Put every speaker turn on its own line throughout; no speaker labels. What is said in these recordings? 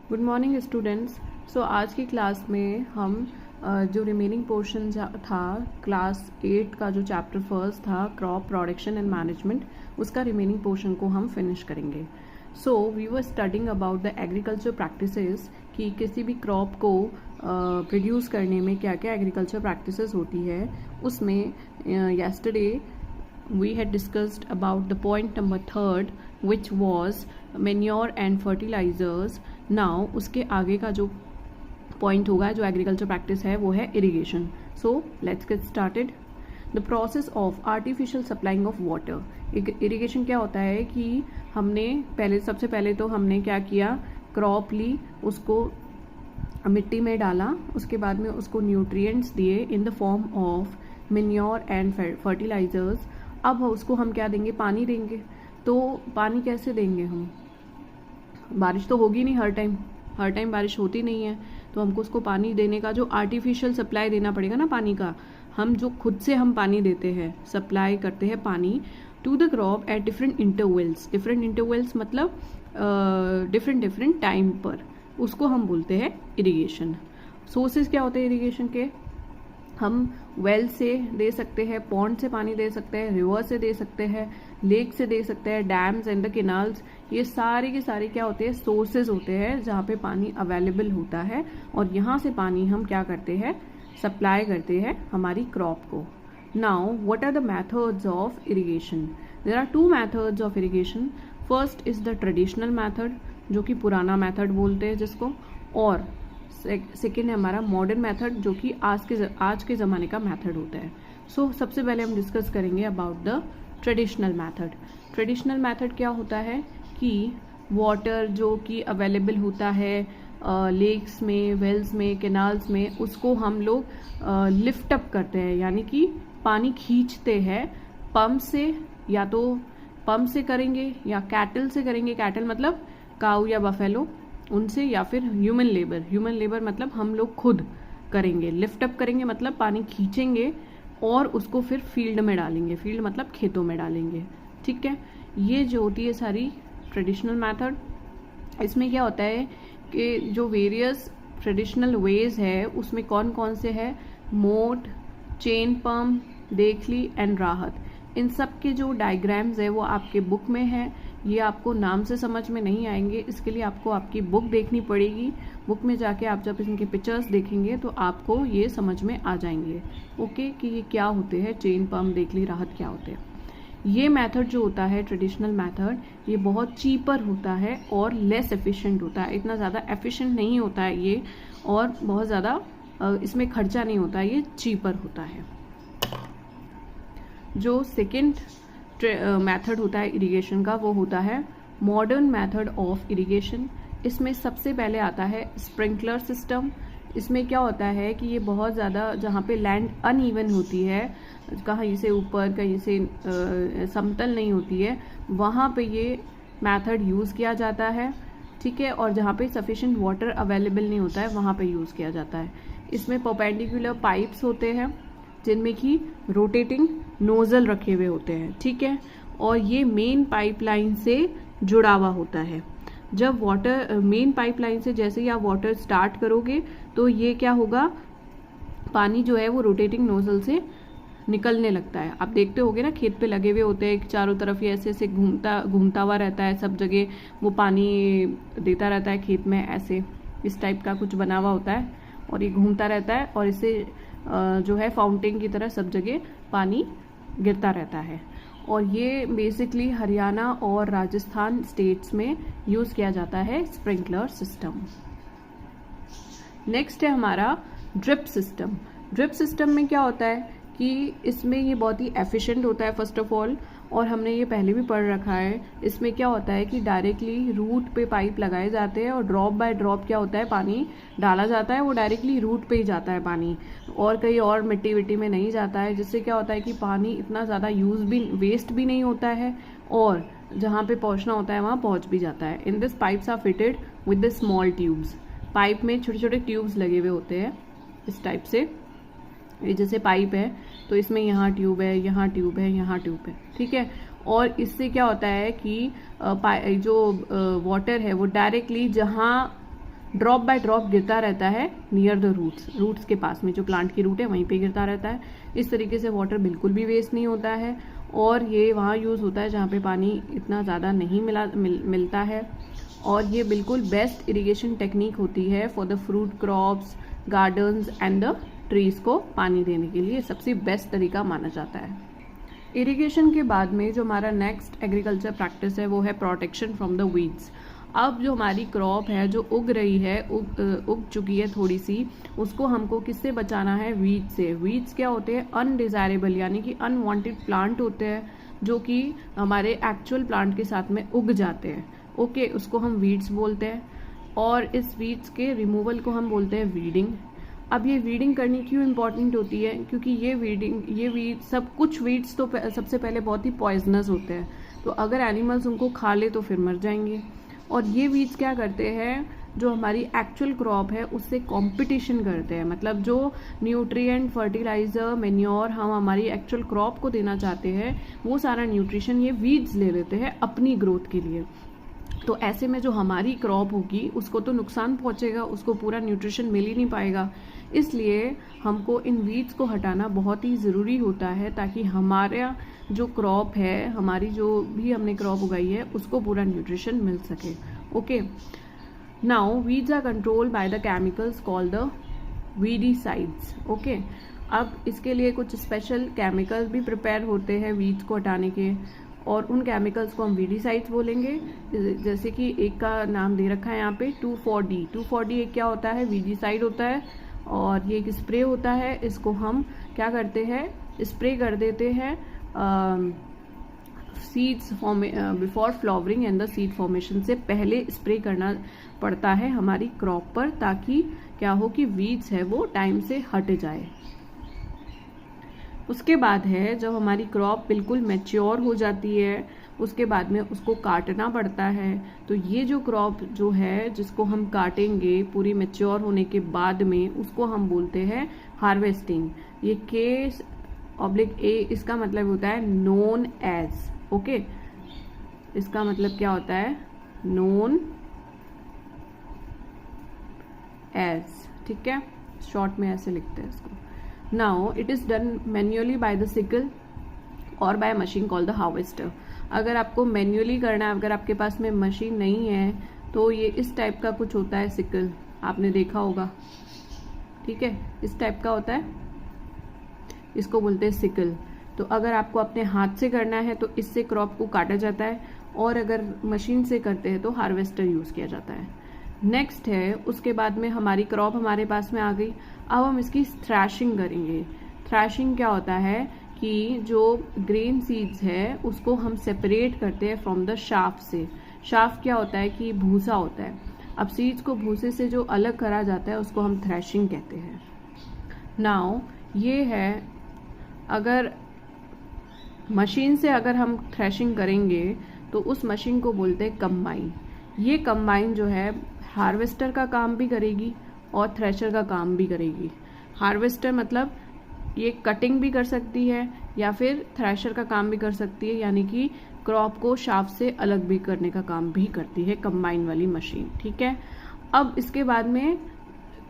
Good morning students. सो आज की class में हम जो रिमेनिंग पोर्शन था क्लास 8 का जो चैप्टर फर्स्ट था क्रॉप प्रोडक्शन एंड मैनेजमेंट, उसका रिमेनिंग पोर्शन को हम फिनिश करेंगे। So we were studying about the agriculture practices कि किसी भी क्रॉप को प्रोड्यूस करने में क्या क्या एग्रीकल्चर प्रैक्टिसेस होती है। उसमें yesterday we had discussed about the point number 3 which was manure and fertilizers. Now उसके आगे का जो पॉइंट होगा जो एग्रीकल्चर प्रैक्टिस है वो है irrigation. So let's get started. The process of artificial supplying of water. Irrigation क्या होता है कि हमने सबसे पहले तो हमने क्या किया, क्रॉप ली, उसको मिट्टी में डाला, उसके बाद में उसको न्यूट्रिएंट्स दिए in the form of manure and fertilizers. अब उसको हम क्या देंगे, पानी देंगे। तो पानी कैसे देंगे हम, बारिश तो होगी नहीं, हर टाइम बारिश होती नहीं है, तो हमको उसको पानी देने का जो आर्टिफिशियल सप्लाई देना पड़ेगा ना पानी का, हम जो खुद से हम पानी देते हैं, सप्लाई करते हैं पानी to the crop at different intervals मतलब डिफरेंट टाइम पर, उसको हम बोलते हैं इरिगेशन। सोर्सेज क्या होते हैं इरिगेशन के, हम वेल से दे सकते हैं, पॉन्ड से पानी दे सकते हैं, रिवर से दे सकते हैं, लेक से दे सकते हैं, डैम्स एंड द केनाल्स। ये सारे के सारे क्या होते हैं, सोर्सेज होते हैं जहाँ पे पानी अवेलेबल होता है, और यहाँ से पानी हम क्या करते हैं, सप्लाई करते हैं हमारी क्रॉप को। Now what are the methods of irrigation? There are 2 methods of irrigation. First is the traditional method, जो कि पुराना मेथड बोलते हैं जिसको, और सेकेंड है हमारा मॉडर्न मेथड, जो कि आज के ज़माने का मेथड होता है। सो सबसे पहले हम डिस्कस करेंगे about the traditional method. Traditional method क्या होता है कि वाटर जो कि अवेलेबल होता है लेक्स में, वेल्स में, कैनाल्स में, उसको हम लोग लिफ्ट अप करते हैं, यानी कि पानी खींचते हैं पंप से, या तो पंप से करेंगे या कैटल से करेंगे। कैटल मतलब काऊ या बफेलो, उनसे, या फिर ह्यूमन लेबर मतलब हम लोग खुद करेंगे। लिफ्ट अप करेंगे मतलब पानी खींचेंगे और उसको फिर फील्ड में डालेंगे, फील्ड मतलब खेतों में डालेंगे। ठीक है, ये जो होती है सारी ट्रेडिशनल मेथड। इसमें क्या होता है कि जो वेरियस ट्रेडिशनल वेज है उसमें कौन कौन से है, मोट, चेन पंप, देखली एंड राहत। इन सब के जो डायग्राम्स है वो आपके बुक में है। ये आपको नाम से समझ में नहीं आएंगे, इसके लिए आपको आपकी बुक देखनी पड़ेगी। बुक में जाके आप जब इनके पिक्चर्स देखेंगे तो आपको ये समझ में आ जाएंगे, ओके, कि ये क्या होते हैं, चेन पंप, देखली, राहत क्या होते हैं। ये मेथड जो होता है ट्रेडिशनल मेथड, ये बहुत चीपर होता है और लेस एफिशिएंट होता है। इतना ज़्यादा एफिशिएंट नहीं होता है ये, और बहुत ज़्यादा इसमें खर्चा नहीं होता है, ये चीपर होता है। जो सेकेंड मेथड होता है इरिगेशन का, वो होता है मॉडर्न मेथड ऑफ इरिगेशन। इसमें सबसे पहले आता है स्प्रिंकलर सिस्टम। इसमें क्या होता है कि ये बहुत ज़्यादा, जहाँ पे लैंड अनइवन होती है, कहीं से ऊपर कहीं से समतल नहीं होती है, वहाँ पे ये मेथड यूज़ किया जाता है। ठीक है, और जहाँ पे सफिशिएंट वाटर अवेलेबल नहीं होता है वहाँ पे यूज़ किया जाता है। इसमें परपेंडिकुलर पाइप्स होते हैं जिनमें कि रोटेटिंग नोजल रखे हुए होते हैं। ठीक है, और ये मेन पाइपलाइन से जुड़ा हुआ होता है। जब वाटर मेन पाइपलाइन से जैसे ही आप वाटर स्टार्ट करोगे तो ये क्या होगा, पानी जो है वो रोटेटिंग नोजल से निकलने लगता है। आप देखते होगे ना, खेत पे लगे हुए होते हैं, चारों तरफ ये ऐसे ऐसे घूमता हुआ रहता है, सब जगह वो पानी देता रहता है खेत में, ऐसे इस टाइप का कुछ बना हुआ होता है, और ये घूमता रहता है, और इससे जो है फाउंटेन की तरह सब जगह पानी गिरता रहता है। और ये बेसिकली हरियाणा और राजस्थान स्टेट्स में यूज़ किया जाता है स्प्रिंकलर सिस्टम। नेक्स्ट है हमारा ड्रिप सिस्टम। ड्रिप सिस्टम में क्या होता है कि इसमें ये बहुत ही एफिशिएंट होता है फर्स्ट ऑफ ऑल, और हमने ये पहले भी पढ़ रखा है। इसमें क्या होता है कि डायरेक्टली रूट पे पाइप लगाए जाते हैं, और ड्रॉप बाय ड्रॉप क्या होता है, पानी डाला जाता है, वो डायरेक्टली रूट पे ही जाता है पानी, और कहीं और मिट्टी विट्टी में नहीं जाता है। जिससे क्या होता है कि पानी इतना ज़्यादा वेस्ट भी नहीं होता है, और जहाँ पे पहुँचना होता है वहाँ पहुँच भी जाता है। In this pipes are fitted with the small tubes. Pipe में छोटे छोटे ट्यूब्स लगे हुए होते हैं इस टाइप से। ये जैसे पाइप है तो इसमें यहाँ ट्यूब है, यहाँ ट्यूब है, यहाँ ट्यूब है। ठीक है, और इससे क्या होता है कि जो वाटर है वो डायरेक्टली जहाँ ड्रॉप बाय ड्रॉप गिरता रहता है नियर द रूट्स के पास में, जो प्लांट की रूट है वहीं पे गिरता रहता है। इस तरीके से वाटर बिल्कुल भी वेस्ट नहीं होता है, और ये वहाँ यूज़ होता है जहाँ पे पानी इतना ज़्यादा नहीं मिलता है। और ये बिल्कुल बेस्ट इरिगेशन टेक्निक होती है for the fruit crops, gardens and the trees को पानी देने के लिए सबसे बेस्ट तरीका माना जाता है। इरिगेशन के बाद में जो हमारा नेक्स्ट एग्रीकल्चर प्रैक्टिस है वो है प्रोटेक्शन फ्रॉम द वीड्स। अब जो हमारी क्रॉप है जो उग रही है, उग चुकी है थोड़ी सी, उसको हमको किससे बचाना है? वीड से। वीड्स क्या होते हैं? अनडिजायरेबल यानी कि अनवांटेड प्लांट होते हैं जो कि हमारे एक्चुअल प्लांट के साथ में उग जाते हैं। ओके, उसको हम वीड्स बोलते हैं, और इस वीड्स के रिमूवल को हम बोलते हैं वीडिंग। अब ये वीडिंग करनी क्यों इम्पॉर्टेंट होती है? क्योंकि ये वीड सब कुछ वीड्स तो सबसे पहले बहुत ही पॉइजनस होते हैं, तो अगर एनिमल्स उनको खा ले तो फिर मर जाएंगे। और ये वीड्स क्या करते हैं? जो हमारी एक्चुअल क्रॉप है उससे कंपटीशन करते हैं, मतलब जो न्यूट्रिएंट, फर्टिलाइजर, मैन्योर हम हमारी एक्चुअल क्रॉप को देना चाहते हैं वो सारा न्यूट्रिशन ये वीड्स ले लेते हैं अपनी ग्रोथ के लिए। तो ऐसे में जो हमारी क्रॉप होगी उसको तो नुकसान पहुंचेगा, उसको पूरा न्यूट्रिशन मिल ही नहीं पाएगा। इसलिए हमको इन वीड्स को हटाना बहुत ही ज़रूरी होता है, ताकि हमारा जो क्रॉप है, हमारी जो भी हमने क्रॉप उगाई है, उसको पूरा न्यूट्रिशन मिल सके। Okay, now weeds are controlled by the chemicals called the weedicides. Okay, अब इसके लिए कुछ स्पेशल केमिकल्स भी प्रिपेयर होते हैं वीड्स को हटाने के, और उन केमिकल्स को हम वीडीसाइड्स बोलेंगे। जैसे कि एक का नाम दे रखा है यहाँ पे 2,4-D। 2,4-D एक क्या होता है? वीडीसाइड होता है, और ये एक स्प्रे होता है। इसको हम क्या करते हैं? स्प्रे कर देते हैं seeds before flowering and the seed formation से पहले स्प्रे करना पड़ता है हमारी क्रॉप पर, ताकि क्या हो कि वीड्स है वो टाइम से हट जाए। उसके बाद है जब हमारी क्रॉप बिल्कुल मैच्योर हो जाती है, उसके बाद में उसको काटना पड़ता है। तो ये जो क्रॉप जो है जिसको हम काटेंगे पूरी मैच्योर होने के बाद में, उसको हम बोलते हैं हार्वेस्टिंग। ये K/A इसका मतलब होता है नोन एज। ओके, इसका मतलब क्या होता है? नोन एज, ठीक है, शॉर्ट में ऐसे लिखते हैं इसको। Now it is done manually by the sickle और by machine called the harvester. अगर आपको मैन्युअली करना है, अगर आपके पास में मशीन नहीं है, तो ये इस टाइप का कुछ होता है सिकल, आपने देखा होगा, ठीक है, इस टाइप का होता है, इसको बोलते हैं सिकल। तो अगर आपको अपने हाथ से करना है तो इससे क्रॉप को काटा जाता है, और अगर मशीन से करते हैं तो हार्वेस्टर यूज किया जाता है। नेक्स्ट है, उसके बाद में हमारी क्रॉप हमारे पास में आ गई, अब हम इसकी थ्रैशिंग करेंगे। थ्रैशिंग क्या होता है कि जो ग्रेन सीड्स है उसको हम सेपरेट करते हैं फ्रॉम द शाफ्ट से। शाफ्ट क्या होता है कि भूसा होता है। अब सीड्स को भूसे से जो अलग करा जाता है उसको हम थ्रैशिंग कहते हैं। नाउ ये है, अगर मशीन से अगर हम थ्रैशिंग करेंगे तो उस मशीन को बोलते हैं कंबाइन। ये कंबाइन जो है हार्वेस्टर का काम भी करेगी और थ्रेशर का काम भी करेगी। हार्वेस्टर मतलब ये कटिंग भी कर सकती है या फिर थ्रेशर का काम भी कर सकती है, यानी कि क्रॉप को शाफ्ट से अलग भी करने का काम भी करती है कंबाइन वाली मशीन, ठीक है। अब इसके बाद में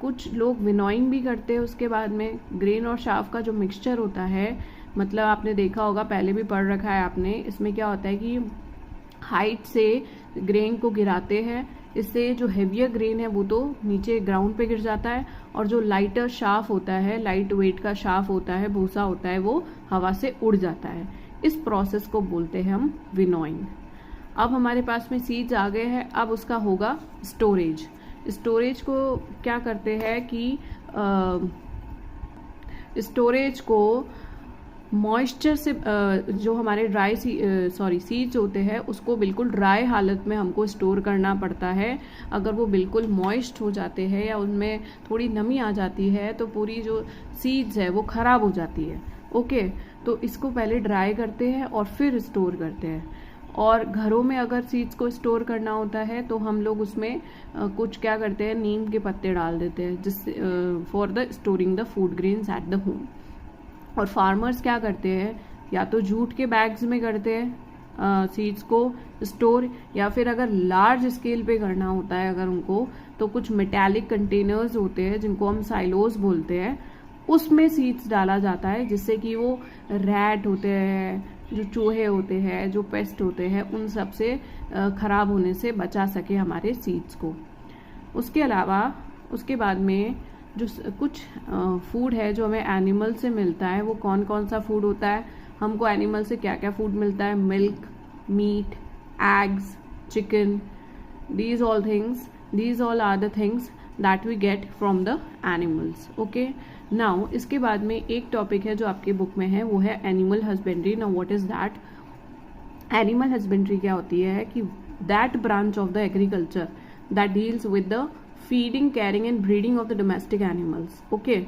कुछ लोग विनोइंग भी करते हैं। उसके बाद में ग्रेन और शाफ्ट का जो मिक्सचर होता है, मतलब आपने देखा होगा, पहले भी पढ़ रखा है आपने, इसमें क्या होता है कि हाइट से ग्रेन को गिराते हैं, इससे जो हेवियर ग्रेन है वो तो नीचे ग्राउंड पे गिर जाता है, और जो लाइटर शाफ होता है, लाइट वेट का शाफ होता है, भूसा होता है, वो हवा से उड़ जाता है। इस प्रोसेस को बोलते हैं हम विनोइंग। अब हमारे पास में सीड्स आ गए हैं, अब उसका होगा स्टोरेज। स्टोरेज को क्या करते हैं कि स्टोरेज को मॉइस्चर से जो हमारे सीड्स होते हैं उसको बिल्कुल ड्राई हालत में हमको स्टोर करना पड़ता है। अगर वो बिल्कुल मॉइस्ट हो जाते हैं या उनमें थोड़ी नमी आ जाती है तो पूरी जो सीड्स है वो खराब हो जाती है। ओके, तो इसको पहले ड्राई करते हैं और फिर स्टोर करते हैं। और घरों में अगर सीड्स को स्टोर करना होता है तो हम लोग उसमें कुछ क्या करते हैं, नीम के पत्ते डाल देते हैं, जिससे for the storing the food grains at the home. और फार्मर्स क्या करते हैं, या तो जूट के बैग्स में करते हैं सीड्स को स्टोर, या फिर अगर लार्ज स्केल पे करना होता है अगर उनको, तो कुछ मेटालिक कंटेनर्स होते हैं जिनको हम साइलोस बोलते हैं, उसमें सीड्स डाला जाता है, जिससे कि वो रैट होते हैं, जो चूहे होते हैं, जो पेस्ट होते हैं, उन सब से खराब होने से बचा सके हमारे सीड्स को। उसके अलावा उसके बाद में जो कुछ फूड है जो हमें एनिमल से मिलता है, वो कौन कौन सा फूड होता है, हमको एनिमल से क्या क्या फूड मिलता है, milk, meat, eggs, chicken, these all are the things that we get from the animals. Okay, now इसके बाद में एक टॉपिक है जो आपकी बुक में है, वो है animal husbandry. Now what is that? Animal husbandry क्या होती है कि that branch of the agriculture that deals with the feeding, caring and breeding of the domestic animals. Okay,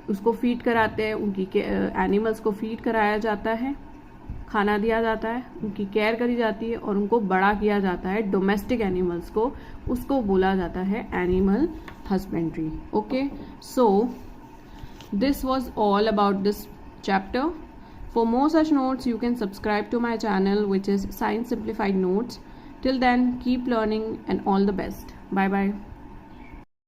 उसको फीड कराते हैं, उनकी एनिमल्स को फीड कराया जाता है, खाना दिया जाता है, उनकी केयर करी जाती है और उनको बड़ा किया जाता है डोमेस्टिक एनिमल्स को, उसको बोला जाता है animal husbandry. Okay, so this was all about this chapter. For more such notes, you can subscribe to my channel, which is Science Simplified Notes. Till then, keep learning and all the best. Bye bye.